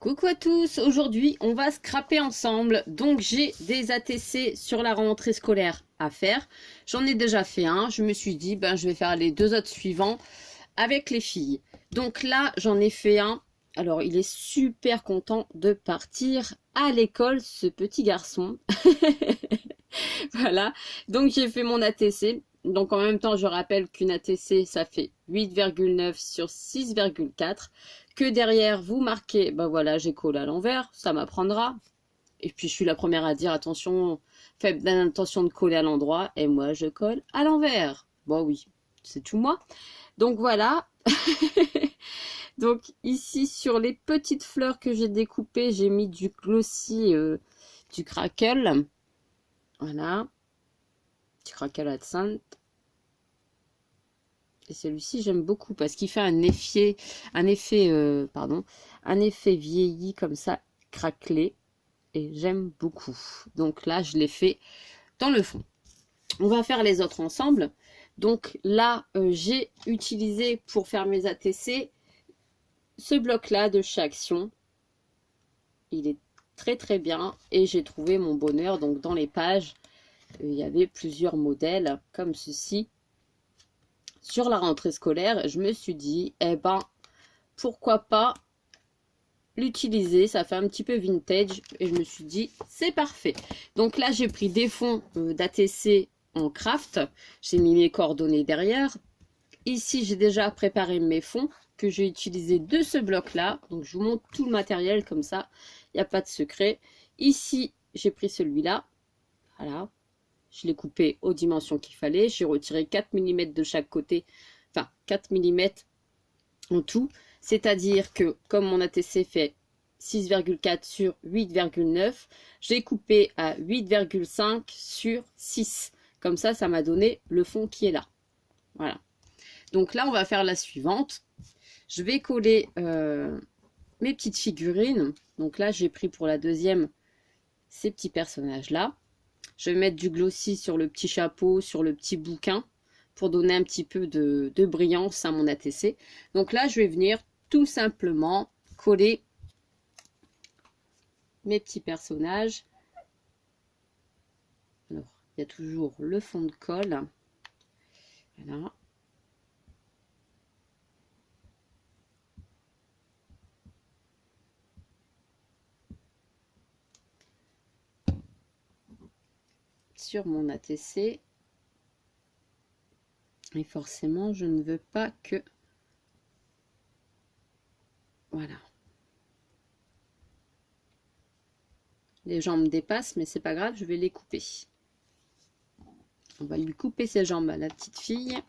Coucou à tous, aujourd'hui on va scraper ensemble, donc j'ai des ATC sur la rentrée scolaire à faire. J'en ai déjà fait un, je me suis dit je vais faire les deux autres suivants avec les filles. Donc là j'en ai fait un, alors il est super content de partir à l'école ce petit garçon. Voilà, donc j'ai fait mon ATC. Donc en même temps, je rappelle qu'une ATC, ça fait 8,9 sur 6,4. Que derrière, vous marquez, voilà, j'ai collé à l'envers, ça m'apprendra. Et puis je suis la première à dire, attention, faites bien attention de coller à l'endroit. Et moi, je colle à l'envers. Bon oui, c'est tout moi. Donc voilà. Donc ici, sur les petites fleurs que j'ai découpées, j'ai mis du glossy, du crackle. Voilà. Du crackle absinthe. Et celui-ci, j'aime beaucoup parce qu'il fait un effet vieilli comme ça, craquelé. Et j'aime beaucoup. Donc là, je l'ai fait dans le fond. On va faire les autres ensemble. Donc là, j'ai utilisé pour faire mes ATC ce bloc-là de chez Action. Il est très très bien et j'ai trouvé mon bonheur. Donc dans les pages, il y avait plusieurs modèles comme ceci. Sur la rentrée scolaire, je me suis dit, pourquoi pas l'utiliser, ça fait un petit peu vintage, et je me suis dit, c'est parfait. Donc là, j'ai pris des fonds d'ATC en craft, j'ai mis mes coordonnées derrière. Ici, j'ai déjà préparé mes fonds, que j'ai utilisé de ce bloc-là, donc je vous montre tout le matériel, comme ça, il n'y a pas de secret. Ici, j'ai pris celui-là, voilà. Je l'ai coupé aux dimensions qu'il fallait. J'ai retiré 4 mm de chaque côté. Enfin, 4 mm en tout. C'est-à-dire que, comme mon ATC fait 6,4 sur 8,9, j'ai coupé à 8,5 sur 6. Comme ça, ça m'a donné le fond qui est là. Voilà. Donc là, on va faire la suivante. Je vais coller mes petites figurines. Donc là, j'ai pris pour la deuxième ces petits personnages-là. Je vais mettre du glossy sur le petit chapeau, sur le petit bouquin, pour donner un petit peu de brillance à mon ATC. Donc là, je vais venir tout simplement coller mes petits personnages. Alors, il y a toujours le fond de colle. Voilà. Sur mon ATC. Et forcément, je ne veux pas que... Voilà. Les jambes dépassent, mais c'est pas grave, je vais les couper. On va lui couper ses jambes à la petite fille.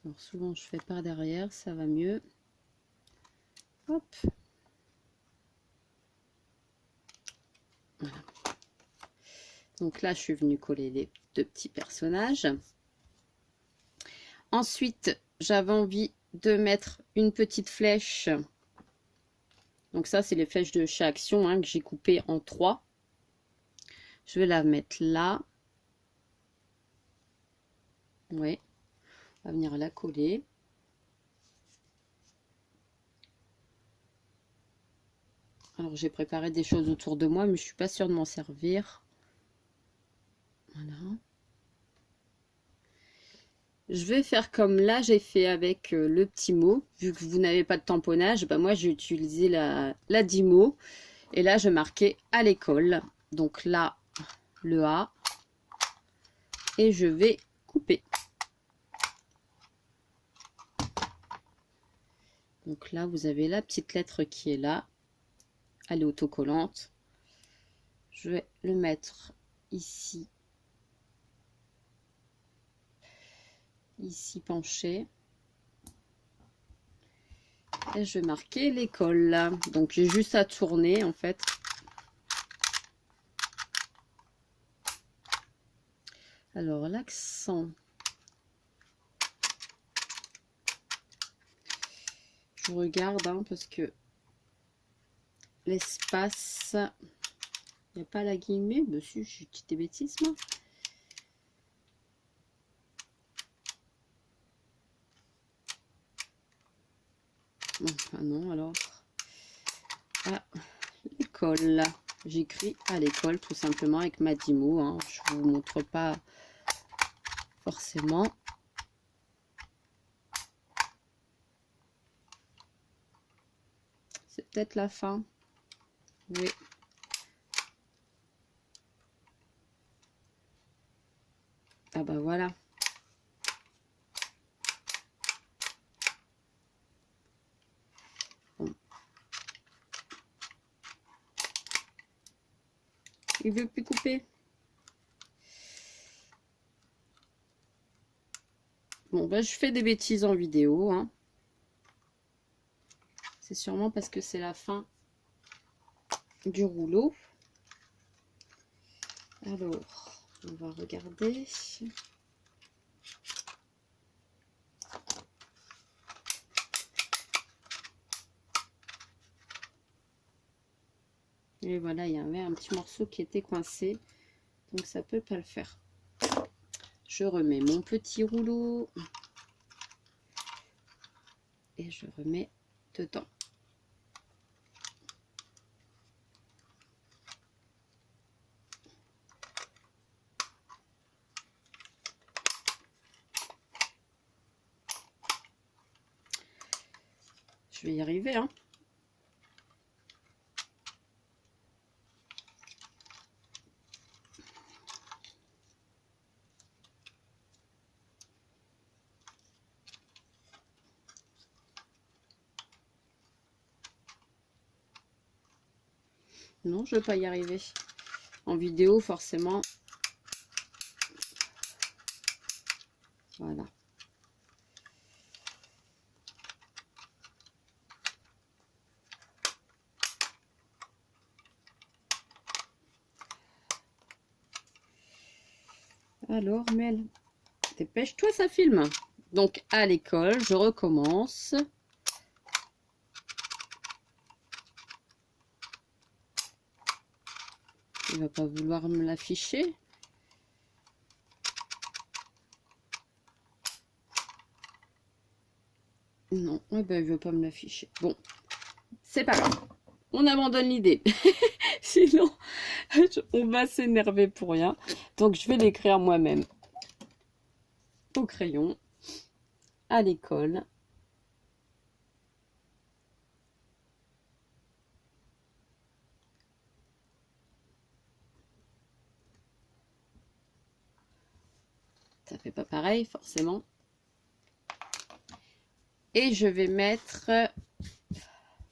Alors souvent je fais par derrière, ça va mieux. Hop. Voilà. Donc là je suis venue coller les deux petits personnages. Ensuite j'avais envie de mettre une petite flèche. Donc ça c'est les flèches de chez Action que j'ai coupées en 3. Je vais la mettre là. Ouais. On va venir la coller. Alors j'ai préparé des choses autour de moi, mais je suis pas sûre de m'en servir. Voilà. Je vais faire comme là j'ai fait avec le petit mot. Vu que vous n'avez pas de tamponnage, moi j'ai utilisé la Dymo. Et là je marquais à l'école. Donc là, le A. Et je vais couper. Donc là, vous avez la petite lettre qui est là. Elle est autocollante. Je vais le mettre ici. Ici penché. Et je vais marquer l'école. Donc j'ai juste à tourner en fait. Alors l'accent. Je regarde parce que l'espace, il n'y a pas la guillemets, monsieur, je dis des bêtises moi. Ah non, alors. À l'école. J'écris à l'école tout simplement avec ma Dymo. Hein. Je vous montre pas forcément. C'est peut-être la fin. Oui. Ah bah voilà. Bon. Il veut plus couper. Bon, bah, je fais des bêtises en vidéo. Hein. C'est sûrement parce que c'est la fin du rouleau. Alors, on va regarder. Et voilà, il y avait un petit morceau qui était coincé. Donc, ça peut pas le faire. Je remets mon petit rouleau. Et je remets dedans. Je vais y arriver, hein. Non, je ne vais pas y arriver. En vidéo, forcément. Voilà. Alors, Mel, dépêche-toi, ça filme. Donc, à l'école, je recommence. Il va pas vouloir me l'afficher. Non, eh ben, il veut pas me l'afficher. Bon, c'est pas grave. On abandonne l'idée. Sinon, on va s'énerver pour rien. Donc, je vais l'écrire moi-même. Au crayon. À l'école. Ça fait pas pareil, forcément. Et je vais mettre...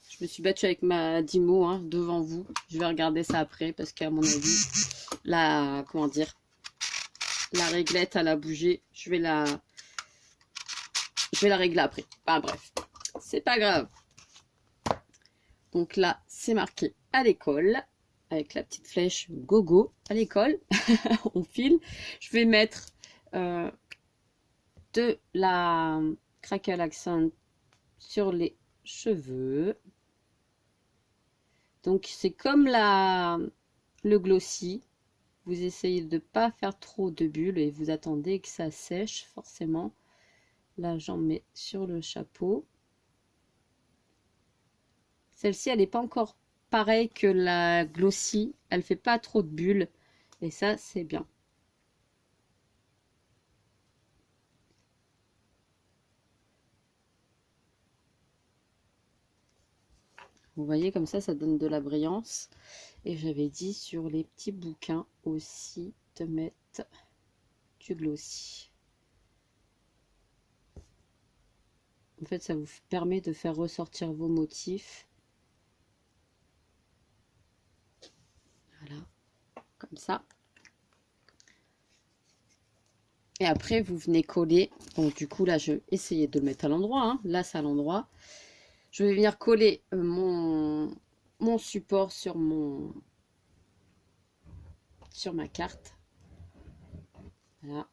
Je me suis battue avec ma Dymo hein, devant vous. Je vais regarder ça après parce qu'à mon avis, la... Comment dire, la réglette, elle a bougé. Je vais la régler après. Ah bref, c'est pas grave. Donc là, c'est marqué à l'école. Avec la petite flèche gogo à l'école. On file. Je vais mettre de la Crackle Accent sur les cheveux. Donc c'est comme le glossy. Vous essayez de ne pas faire trop de bulles et vous attendez que ça sèche forcément. Là j'en mets sur le chapeau. Celle-ci elle n'est pas encore pareille que la glossy. Elle fait pas trop de bulles. Et ça c'est bien. Vous voyez comme ça donne de la brillance. Et j'avais dit sur les petits bouquins aussi de mettre du glossy. En fait, ça vous permet de faire ressortir vos motifs. Voilà, comme ça. Et après, vous venez coller. Donc, du coup, là, je vais essayer de le mettre à l'endroit. Hein. Là, c'est à l'endroit. Je vais venir coller mon support sur ma carte. Voilà.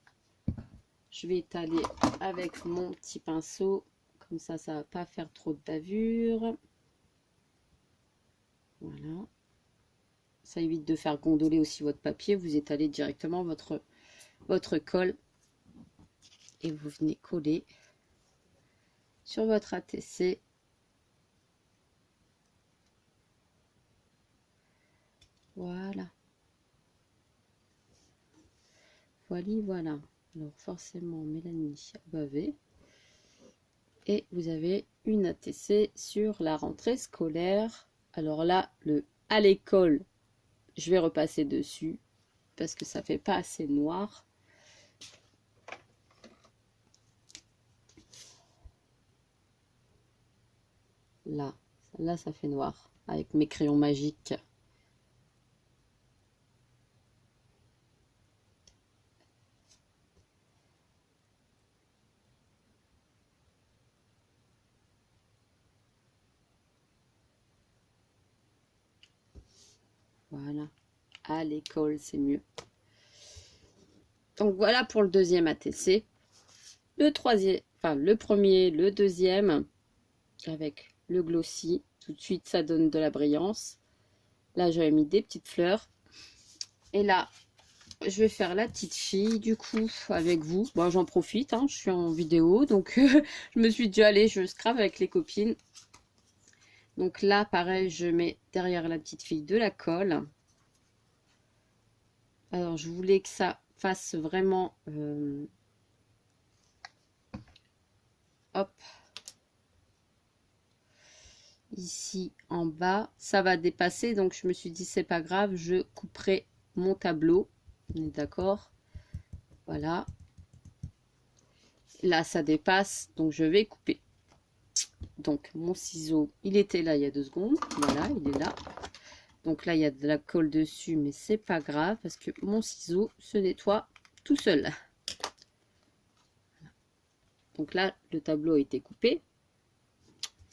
Je vais étaler avec mon petit pinceau. Comme ça, ça ne va pas faire trop de bavure. Voilà. Ça évite de faire gondoler aussi votre papier. Vous étalez directement votre colle. Et vous venez coller sur votre ATC. Voilà. Voilà. Alors forcément, Mélanie a bavé. Et vous avez une ATC sur la rentrée scolaire. Alors là, le à l'école, je vais repasser dessus parce que ça fait pas assez noir. Là, ça fait noir avec mes crayons magiques. Voilà, à l'école, c'est mieux. Donc voilà pour le deuxième ATC. Le troisième, enfin le premier, le deuxième, avec le glossy. Tout de suite, ça donne de la brillance. Là, j'avais mis des petites fleurs. Et là, je vais faire la petite fille, du coup, avec vous. Bon, j'en profite, hein, je suis en vidéo, donc je me suis dit, allez, je scrape avec les copines. Donc là, pareil, je mets derrière la petite fille de la colle. Alors, je voulais que ça fasse vraiment... hop. Ici, en bas, ça va dépasser. Donc, je me suis dit, c'est pas grave, je couperai mon tableau. On est d'accord? Voilà. Là, ça dépasse, donc je vais couper. Donc, mon ciseau, il était là il y a 2 secondes. Voilà, il est là. Donc là, il y a de la colle dessus, mais c'est pas grave parce que mon ciseau se nettoie tout seul. Donc là, le tableau a été coupé.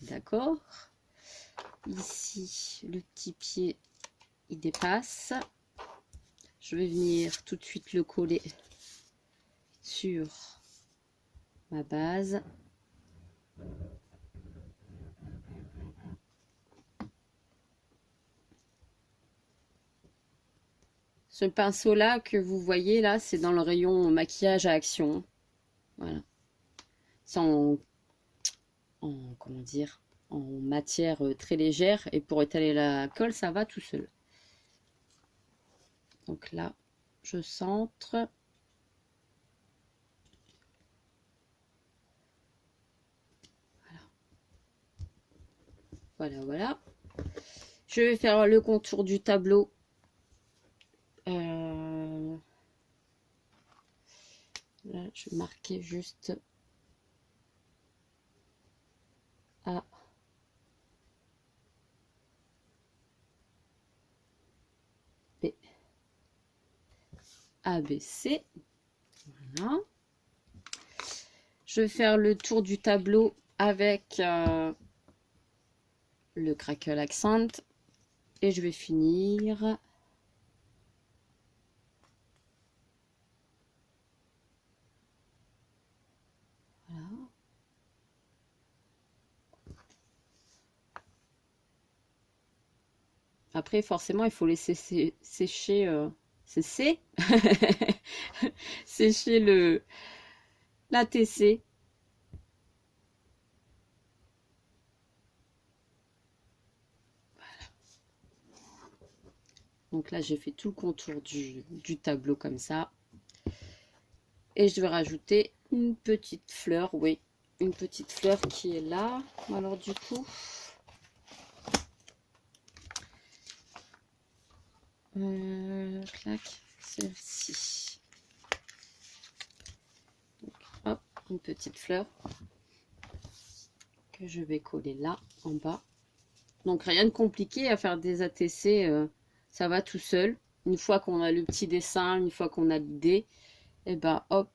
D'accord. Ici, le petit pied, il dépasse. Je vais venir tout de suite le coller sur ma base. Ce pinceau là que vous voyez là, c'est dans le rayon maquillage à action. Voilà. C'est comment dire, en matière très légère, et pour étaler la colle, ça va tout seul. Donc là, je centre. Voilà. Je vais faire le contour du tableau. Là, je vais marquer juste A. B. A, B, C. Voilà. Je vais faire le tour du tableau avec le Crackle Accent. Et je vais finir. Voilà. Après, forcément, il faut laisser sécher, sécher l'ATC. Donc là, j'ai fait tout le contour du tableau comme ça. Et je vais rajouter une petite fleur, oui, une petite fleur qui est là. Alors du coup, clac, celle-ci. Hop, une petite fleur que je vais coller là, en bas. Donc rien de compliqué à faire des ATC, ça va tout seul. Une fois qu'on a le petit dessin, une fois qu'on a l'idée, et ben hop,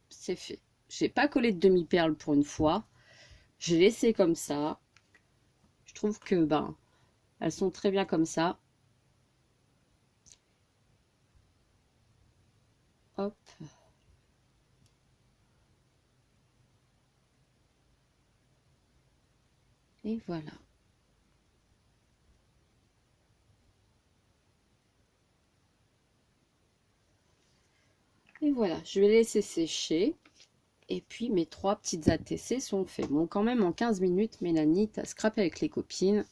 c'est fait. J'ai pas collé de demi-perle pour une fois. J'ai laissé comme ça. Je trouve que ben elles sont très bien comme ça. Hop. Et voilà. Et voilà, je vais laisser sécher. Et puis mes 3 petites ATC sont faits. Bon, quand même en 15 minutes, Mélanie, t'as scrappé avec les copines.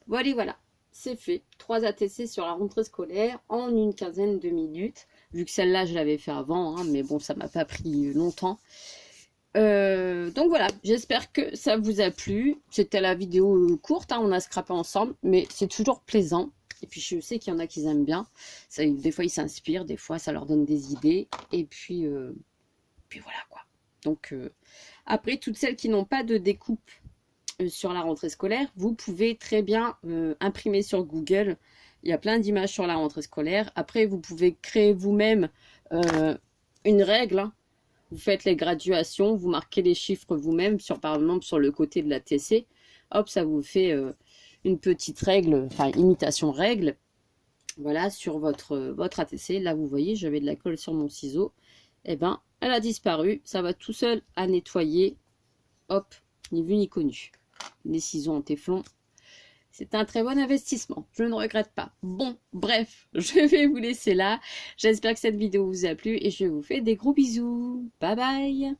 Voilà, voilà, c'est fait. 3 ATC sur la rentrée scolaire en une quinzaine de minutes. Vu que celle-là, je l'avais fait avant, hein, mais bon, ça m'a pas pris longtemps. Donc voilà, j'espère que ça vous a plu. C'était la vidéo courte, hein, on a scrappé ensemble, mais c'est toujours plaisant. Et puis je sais qu'il y en a qui aiment bien. Ça, des fois ils s'inspirent, des fois ça leur donne des idées. Et puis voilà quoi. Donc après, toutes celles qui n'ont pas de découpe sur la rentrée scolaire, vous pouvez très bien imprimer sur Google. Il y a plein d'images sur la rentrée scolaire. Après, vous pouvez créer vous-même une règle, hein. Vous faites les graduations, vous marquez les chiffres vous-même, par exemple sur le côté de la TC. Hop, ça vous fait une petite règle, enfin imitation règle. Voilà, sur votre ATC. Là, vous voyez, j'avais de la colle sur mon ciseau. Eh ben, elle a disparu. Ça va tout seul à nettoyer. Hop, ni vu ni connu. Les ciseaux en téflon. C'est un très bon investissement, je ne regrette pas. Bon, bref, je vais vous laisser là. J'espère que cette vidéo vous a plu et je vous fais des gros bisous. Bye bye!